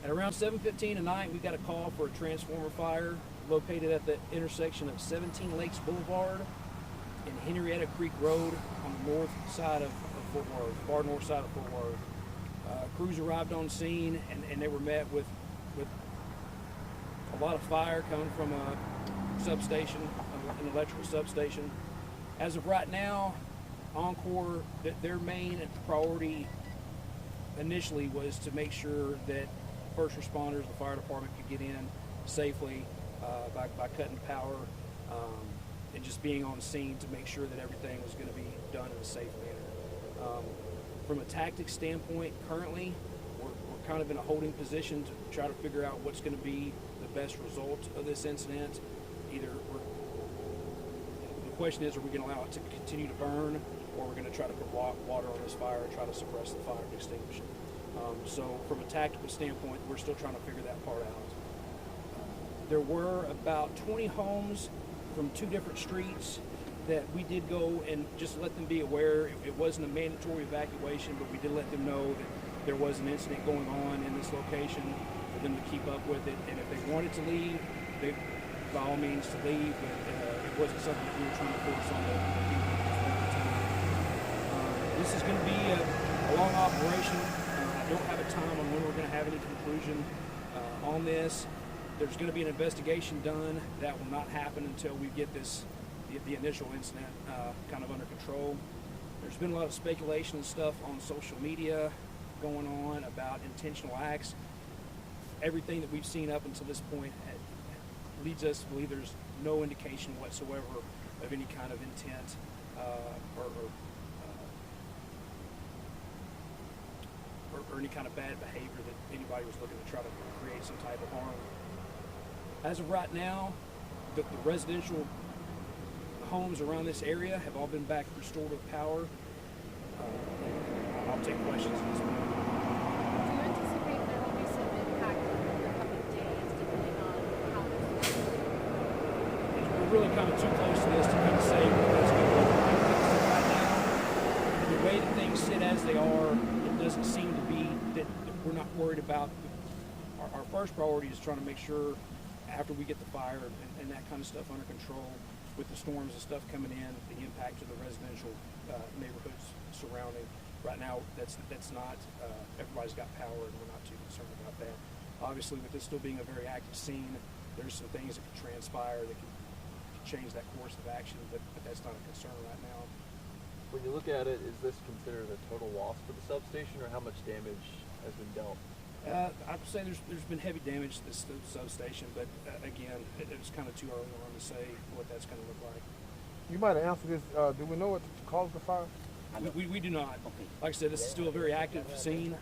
At around 7:15 tonight, we got a call for a transformer fire located at the intersection of 17 Lakes Boulevard and Henrietta Creek Road on the north side of Fort Worth, far north side of Fort Worth. Crews arrived on scene and they were met with a lot of fire coming from a substation, an electrical substation. As of right now, Encore, their main priority initially was to make sure that first responders, the fire department, could get in safely by cutting power and just being on scene to make sure that everything was going to be done in a safe manner. From a tactics standpoint, currently, we're kind of in a holding position to try to figure out what's going to be the best result of this incident. The question is, are we going to allow it to continue to burn, or we're going to try to put water on this fire and try to suppress the fire and extinguish it? So from a tactical standpoint, we're still trying to figure that part out. There were about 20 homes from 2 different streets that we did go and just let them be aware. It wasn't a mandatory evacuation, but we did let them know that there was an incident going on in this location for them to keep up with it. And if they wanted to leave, they, by all means, to leave, but it wasn't something that we were trying to force on the people. This is going to be a long operation. I don't have a time on when we're going to have any conclusion on this. There's going to be an investigation done. That will not happen until we get the initial incident kind of under control. There's been a lot of speculation and stuff on social media going on about intentional acts. Everything that we've seen up until this point leads us to believe there's no indication whatsoever of any kind of intent or any kind of bad behavior that anybody was looking to try to create some type of harm. As of right now, the residential homes around this area have all been back restored with power. I'll take questions at this point. Do you anticipate there will be some impact over the coming days, depending on how this is? We're really kind of too close to this to kind of say what's going to look like right now. The way that things sit as they are, it doesn't seem to be that we're not worried about. Our first priority is trying to make sure after we get the fire and that kind of stuff under control, with the storms and stuff coming in, the impact to the residential neighborhoods surrounding. Right now, that's not, everybody's got power and we're not too concerned about that. Obviously, with this still being a very active scene, there's some things that could transpire that could change that course of action, but that's not a concern right now. When you look at it, is this considered a total loss for the substation, or how much damage has been dealt? I'd say there's been heavy damage to this substation, but again, it's kind of too early on to say what that's going to look like. You might have answered this. Do we know what caused the fire? We do not. Like I said, this is still a very active scene,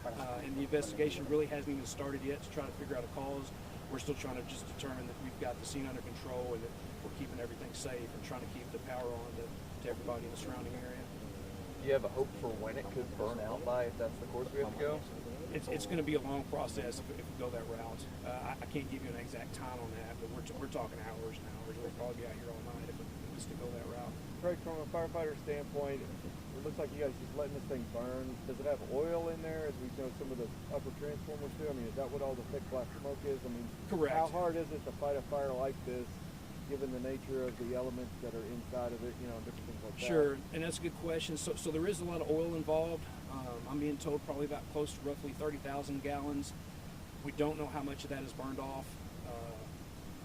and the investigation really hasn't even started yet to try to figure out a cause. We're still trying to just determine that we've got the scene under control and that we're keeping everything safe and trying to keep the power on to everybody in the surrounding area. Do you have a hope for when it could burn out by, if that's the course we have to go? It's going to be a long process if we go that route. I can't give you an exact time on that, but we're talking hours and hours. We'll probably be out here all night if it was to go that route. Craig, from a firefighter standpoint, it looks like you guys just letting this thing burn. Does it have oil in there, as we know some of the upper transformers do? I mean, is that what all the thick black smoke is? I mean, correct. How hard is it to fight a fire like this, given the nature of the elements that are inside of it, different things like that? Sure, and that's a good question. So there is a lot of oil involved. I'm being told probably about close to roughly 30,000 gallons. We don't know how much of that is burned off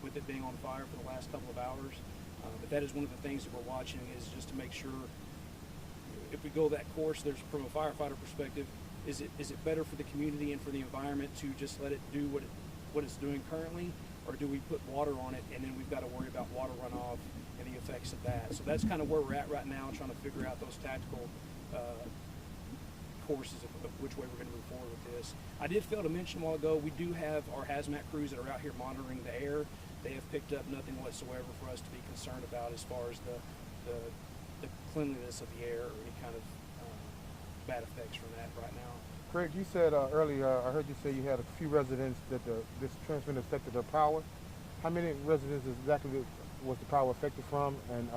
with it being on fire for the last couple of hours. But that is one of the things that we're watching, is just to make sure if we go that course, there's, from a firefighter perspective, is it better for the community and for the environment to just let it do what it's doing currently, or do we put water on it and then we've got to worry about water runoff and the effects of that? So that's kind of where we're at right now, trying to figure out those tactical courses of which way we're going to move forward with this. I did fail to mention a while ago, we do have our hazmat crews that are out here monitoring the air. They have picked up nothing whatsoever for us to be concerned about as far as the cleanliness of the air or any kind of bad effects from that right now. Craig, you said earlier, I heard you say you had a few residents that this transmitter affected their power. How many residents exactly was the power affected from, and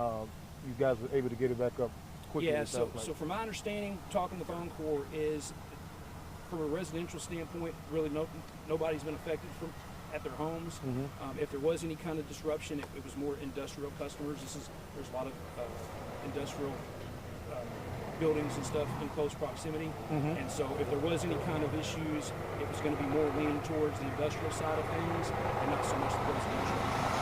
you guys were able to get it back up quickly? Yeah, so from my understanding, talking with Encore, is from a residential standpoint, really nobody's been affected at their homes. If there was any kind of disruption, it was more industrial customers. There's a lot of industrial buildings and stuff in close proximity, and so if there was any kind of issues, it was going to be more leaning towards the industrial side of things and not so much the residential.